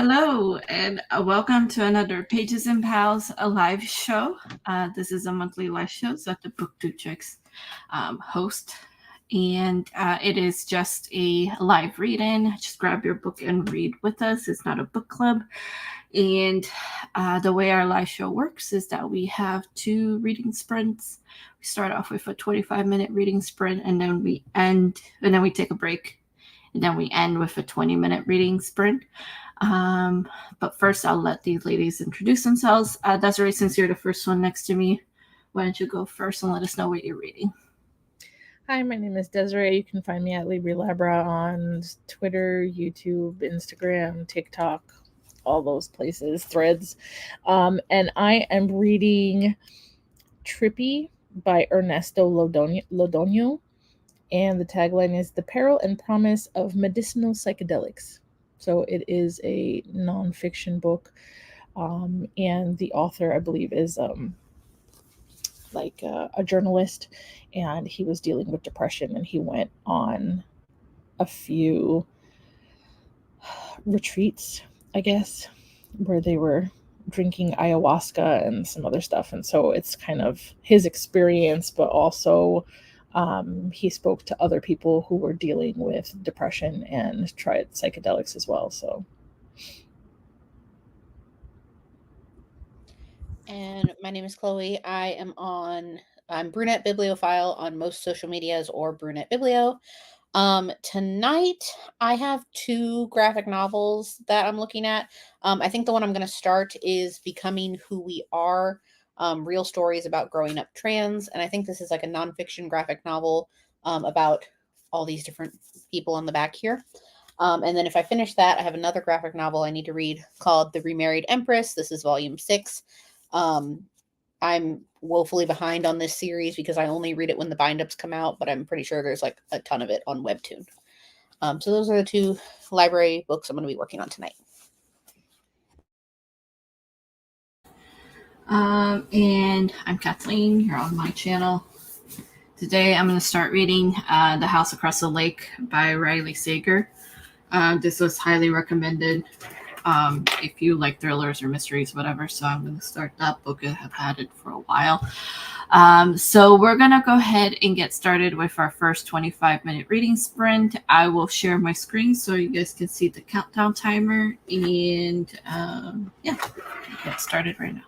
Hello, and welcome to another Pages and Pals a live show. This is a monthly live show that the BookTube chicks host, and it is just a live read-in. Just grab your book and read with us. It's not a book club, and the way our live show works is that we have two reading sprints. We start off with a 25-minute reading sprint, and then we take a break, and then we end with a 20-minute reading sprint. But first, I'll let these ladies introduce themselves. Desiree, since you're the first one next to me, why don't you go first and let us know what you're reading? Hi, my name is Desirai. You can find me at LibriLabra on Twitter, YouTube, Instagram, TikTok, all those places, Threads. And I am reading Trippy by Ernesto Lodonio. And the tagline is The Peril and Promise of Medicinal Psychedelics. So it is a nonfiction book. And the author, I believe, is a journalist, and he was dealing with depression, and he went on a few retreats, I guess, where they were drinking ayahuasca and some other stuff. And so it's kind of his experience, but also he spoke to other people who were dealing with depression and tried psychedelics as well. So And my name is Chloe. I'm Brunette Bibliophile on most social medias or Brunette Biblio. Tonight I have two graphic novels that I'm looking at. I think the one I'm going to start is Becoming Who We Are, real stories about growing up trans. And I think this is like a nonfiction graphic novel about all these different people on the back here. And then if I finish that, I have another graphic novel I need to read called The Remarried Empress. This is volume 6. I'm woefully behind on this series because I only read it when the bind-ups come out, but I'm pretty sure there's like a ton of it on Webtoon. So those are the two library books I'm going to be working on tonight. And I'm Kathleen. You're on my channel. Today I'm going to start reading The House Across the Lake by Riley Sager. This was highly recommended if you like thrillers or mysteries, whatever. So I'm going to start that book. I have had it for a while. So we're going to go ahead and get started with our first 25-minute reading sprint. I will share my screen so you guys can see the countdown timer. And get started right now.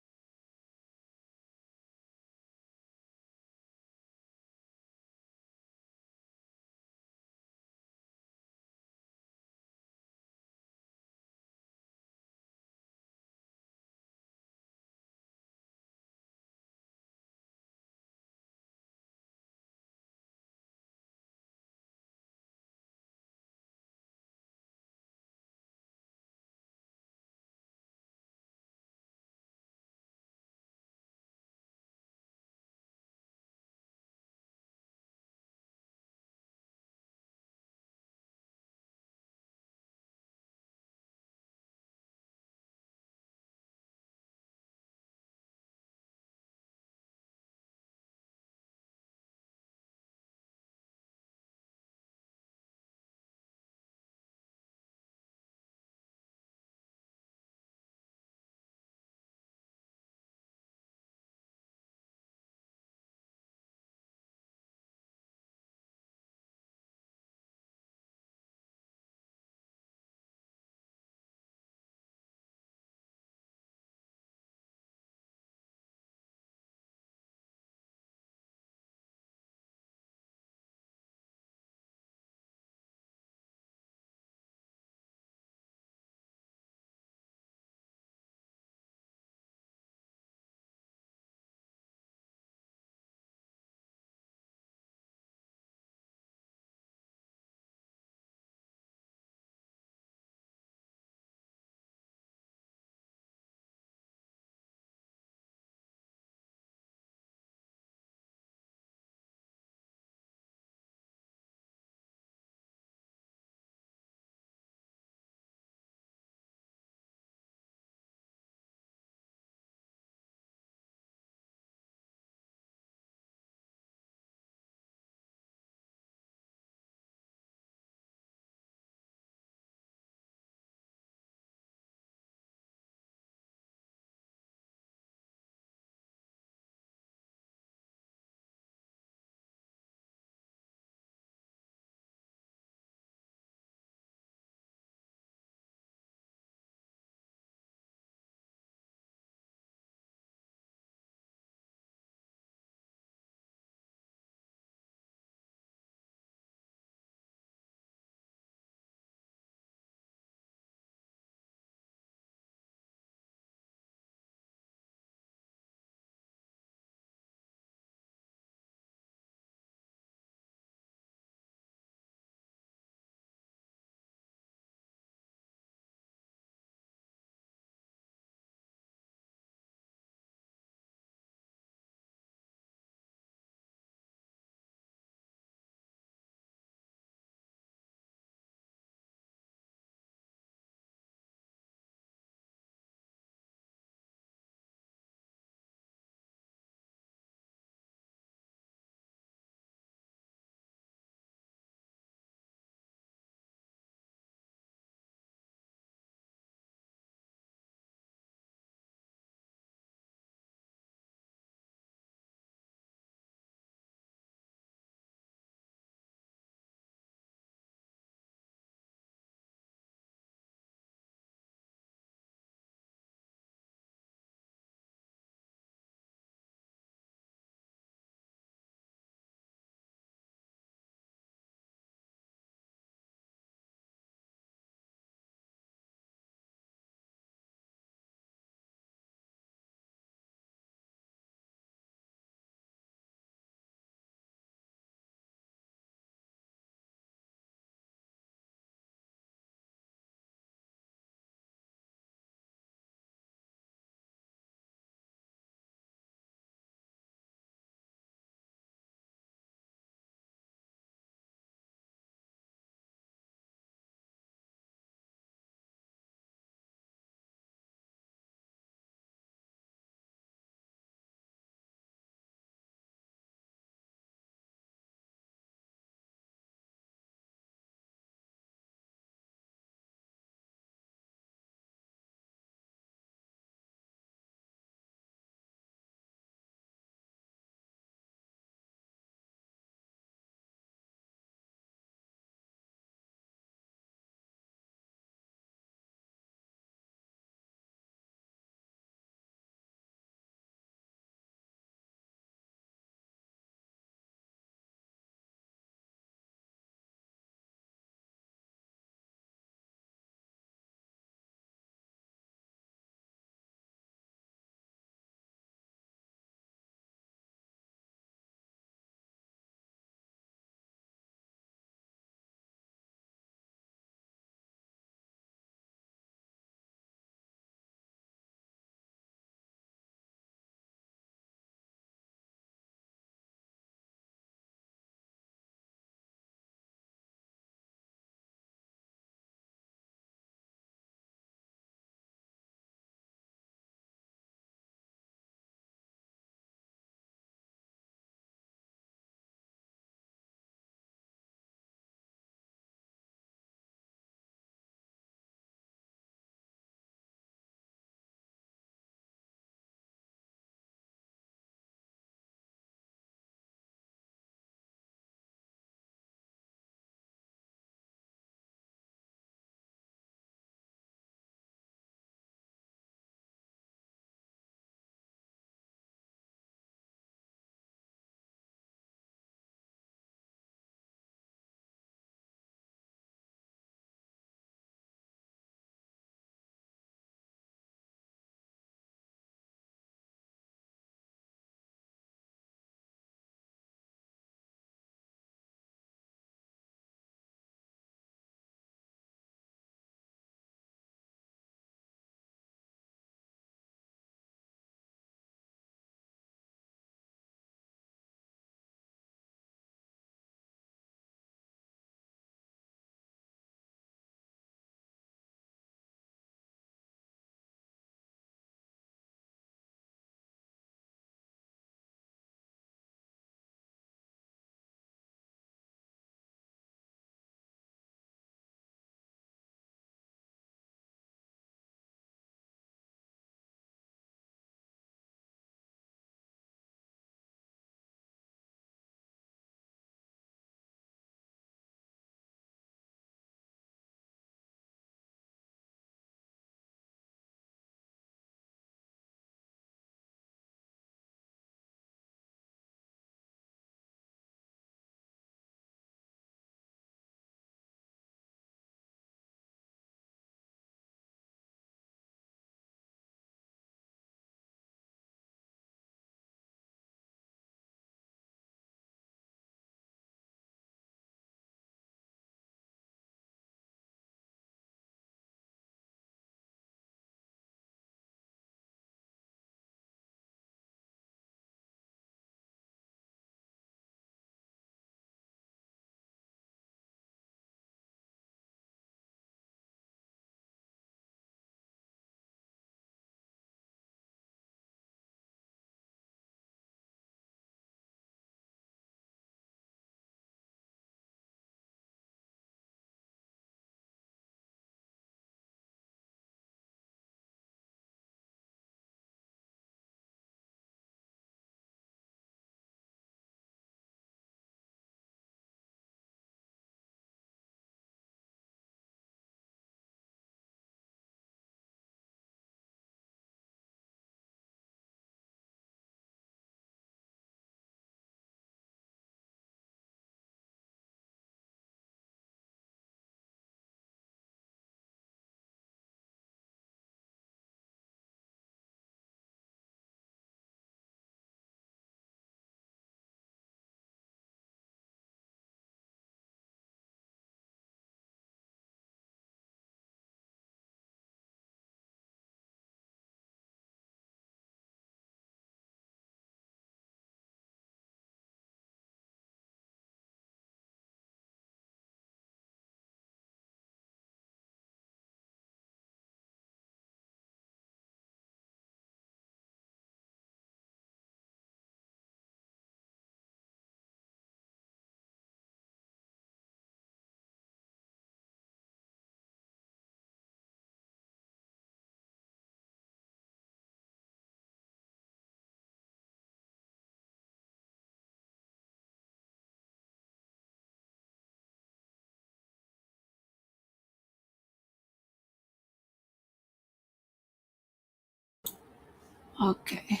Okay.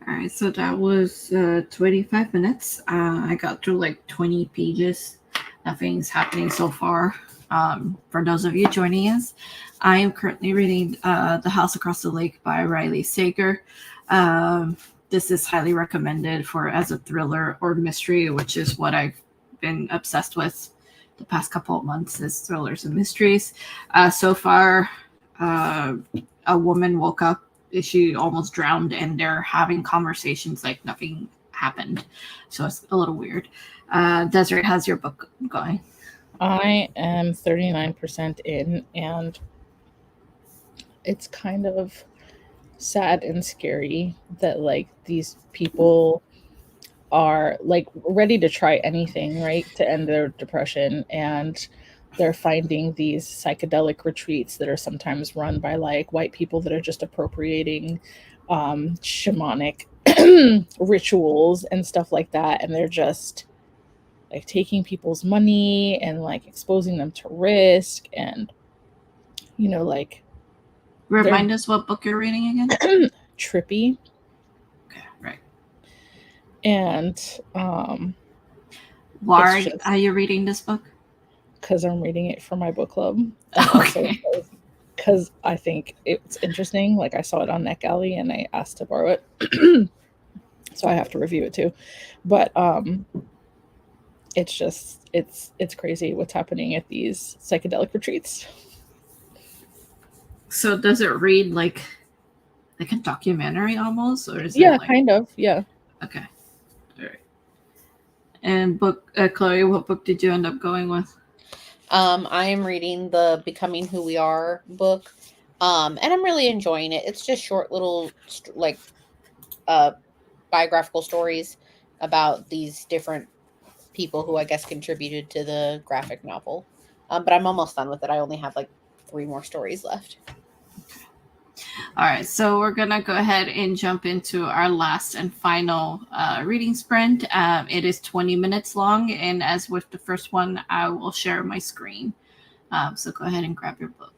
All right, so that was 25 minutes. I got through like 20 pages. Nothing's happening so far. For those of you joining us, I am currently reading The House Across the Lake by Riley Sager. This is highly recommended for as a thriller or mystery, which is what I've been obsessed with the past couple of months, is thrillers and mysteries. So far, a woman woke up, she almost drowned, and they're having conversations like nothing happened. So it's a little weird. Desiree, how's your book going? I am 39% in, and it's kind of sad and scary that like these people are like ready to try anything, right, to end their depression, and they're finding these psychedelic retreats that are sometimes run by like white people that are just appropriating shamanic rituals and stuff like that, and they're just like taking people's money and like exposing them to risk, and you know, like Remind us what book you're reading again. trippy. Okay, right. And Why are you reading this book? Because I'm reading it for my book club, and Okay. also because I think it's interesting. Like I saw it on NetGalley and I asked to borrow it, so I have to review it too. But it's just it's crazy what's happening at these psychedelic retreats. So does it read like a documentary almost, or is Yeah, it like... kind of. Yeah. Okay, all right. And Chloe, what book did you end up going with? I am reading the Becoming Who We Are book, and I'm really enjoying it. It's just short little like biographical stories about these different people who I guess contributed to the graphic novel. But I'm almost done with it. I only have like 3 more stories left. All right, so we're gonna go ahead and jump into our last and final reading sprint. It is 20 minutes long, and as with the first one, I will share my screen. So go ahead and grab your book.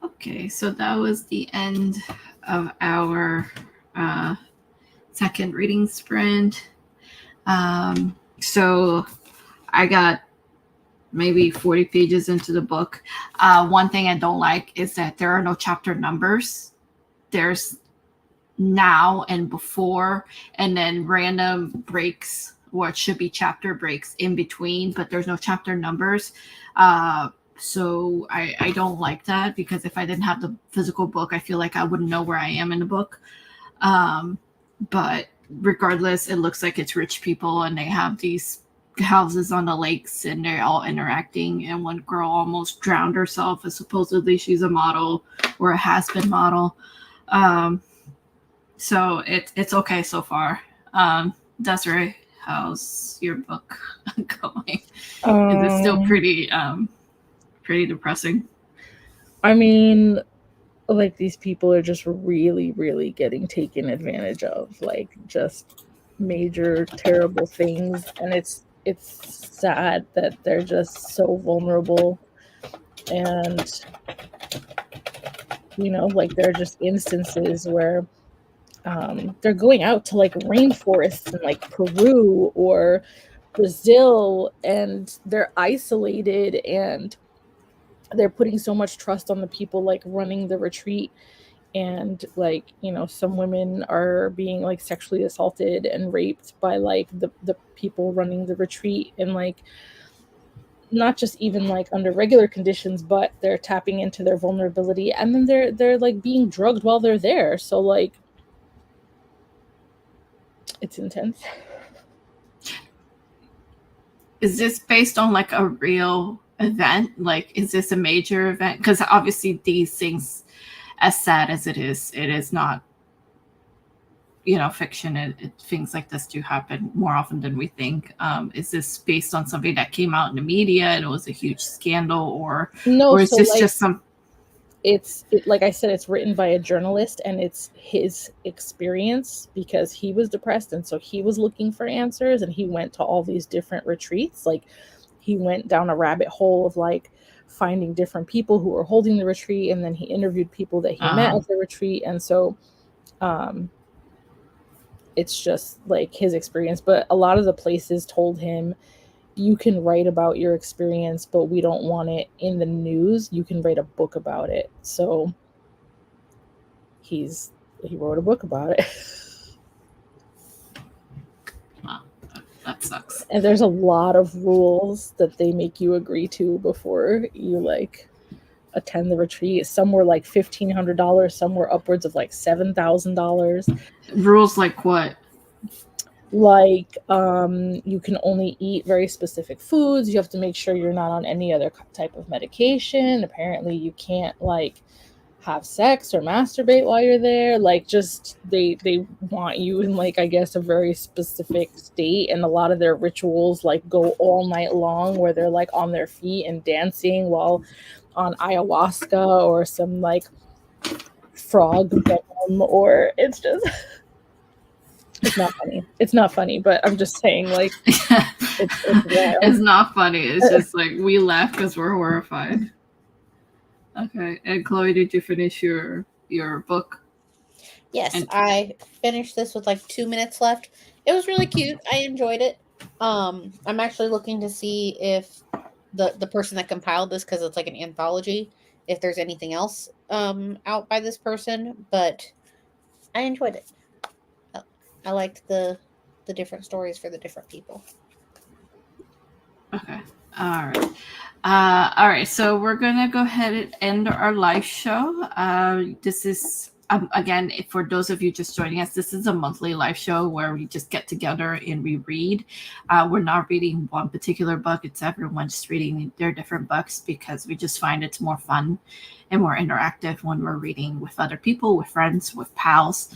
Okay, so that was the end of our second reading sprint. So I got maybe 40 pages into the book. One thing I don't like is that there are no chapter numbers. There's now and before, and then random breaks, what should be chapter breaks in between, but there's no chapter numbers. So I don't like that, because if I didn't have the physical book, I feel like I wouldn't know where I am in the book. But regardless, it looks like it's rich people, and they have these houses on the lakes, and they're all interacting, and one girl almost drowned herself, and supposedly she's a model or a has-been model. So it's okay so far. Desiree, how's your book going? Is it still pretty depressing? I mean, like, these people are just really, really getting taken advantage of, like, just major terrible things, and it's sad that they're just so vulnerable. And like, there are just instances where they're going out to like rainforests in like Peru or Brazil, and they're isolated, and they're putting so much trust on the people like running the retreat, and like some women are being like sexually assaulted and raped by like the people running the retreat, and like not just even like under regular conditions, but they're tapping into their vulnerability, and then they're like being drugged while they're there. So like, it's intense. Is this based on like a real event? Like, is this a major event? Because obviously these things, as sad as it is not, fiction. Things like this do happen more often than we think. Is this based on something that came out in the media and it was a huge scandal, or is So this like, just some? Like I said, it's written by a journalist, and it's his experience because he was depressed, and so he was looking for answers, and he went to all these different retreats. Like, he went down a rabbit hole of like finding different people who were holding the retreat, and then he interviewed people that he met at the retreat, and so it's just like his experience. But a lot of the places told him, you can write about your experience, but we don't want it in the news. You can write a book about it. So he wrote a book about it. Wow, that sucks. And there's a lot of rules that they make you agree to before you like attend the retreat. Some were like $1,500, some were upwards of like $7,000. Rules like what? Like, you can only eat very specific foods. You have to make sure you're not on any other type of medication. Apparently you can't like have sex or masturbate while you're there. Like, just they want you in like, I guess, a very specific state. And a lot of their rituals like go all night long, where they're like on their feet and dancing while on ayahuasca or some like frog venom, or it's just it's not funny. It's not funny, but I'm just saying, like, it's not funny. It's just like we laugh because we're horrified. Okay. And Chloe, did you finish your book? Yes, I finished this with like 2 minutes left. It was really cute. I enjoyed it. I'm actually looking to see if the person that compiled this, because it's like an anthology, if there's anything else out by this person, but I enjoyed it. I liked the different stories for the different people. Okay. All right. So we're gonna go ahead and end our live show. This is again, for those of you just joining us, this is a monthly live show where we just get together and we read. We're not reading one particular book. It's everyone just reading their different books, because we just find it's more fun and more interactive when we're reading with other people, with friends, with pals.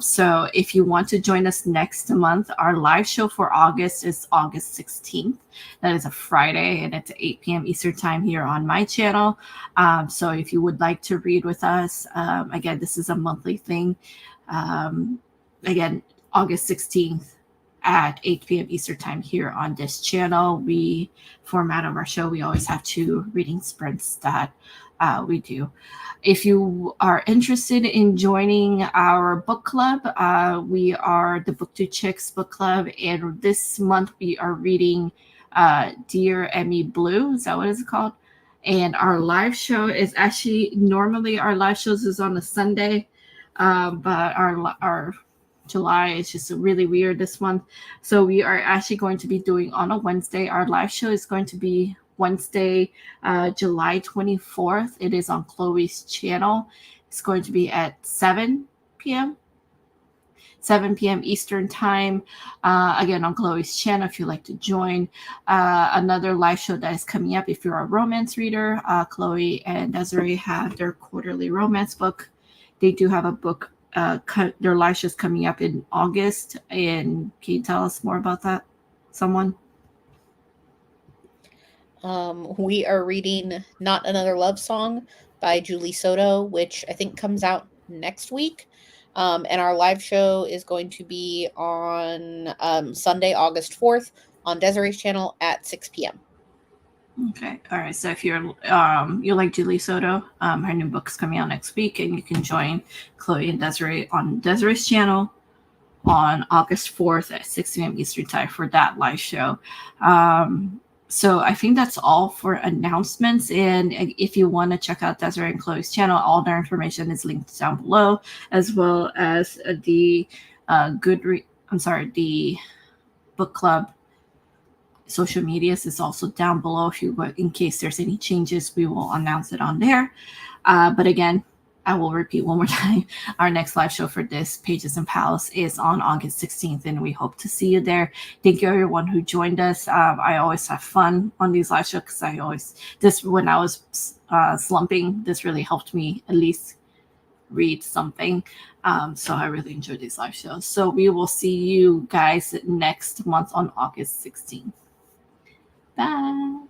So if you want to join us next month, our live show for August is August 16th. That is a Friday, and it's 8 p.m. Eastern time here on my channel. So if you would like to read with us, again, this is a monthly thing. Again, August 16th, at 8 p.m. Eastern time here on this channel. We format of our show, we always have 2 reading sprints that we do. If you are interested in joining our book club, we are the BOOKTUBE Chicks book club, and this month we are reading Dear Emmy Blue. Is that what it's called? And our live show is actually, normally our live shows is on a Sunday, but our July is just really weird this month. So we are actually going to be doing on a Wednesday. Our live show is going to be Wednesday, July 24th. It is on Chloe's channel. It's going to be at 7 p.m. Eastern time. Again, on Chloe's channel, if you'd like to join. Another live show that is coming up, if you're a romance reader, Chloe and Desirai have their quarterly romance book. They do have a book, their live show is coming up in August. And can you tell us more about that, someone? We are reading Not Another Love Song by Julie Soto, which I think comes out next week. And our live show is going to be on Sunday, August 4th on Desirai's channel at 6 p.m. Okay. All right. So if you're you like Julie Soto, her new book's coming out next week, and you can join Chloe and Desirai on Desirai's channel on August 4th at 6 p.m. Eastern time for that live show. So I think that's all for announcements. And if you want to check out Desirai and Chloe's channel, all their information is linked down below, as well as the the book club social medias is also down below. If you, in case there's any changes, we will announce it on there. But again, I will repeat one more time. Our next live show for this Pages and Pals is on August 16th, and we hope to see you there. Thank you, everyone who joined us. I always have fun on these live shows because when I was slumping, this really helped me at least read something. So I really enjoyed these live shows. So we will see you guys next month on August 16th. Bye.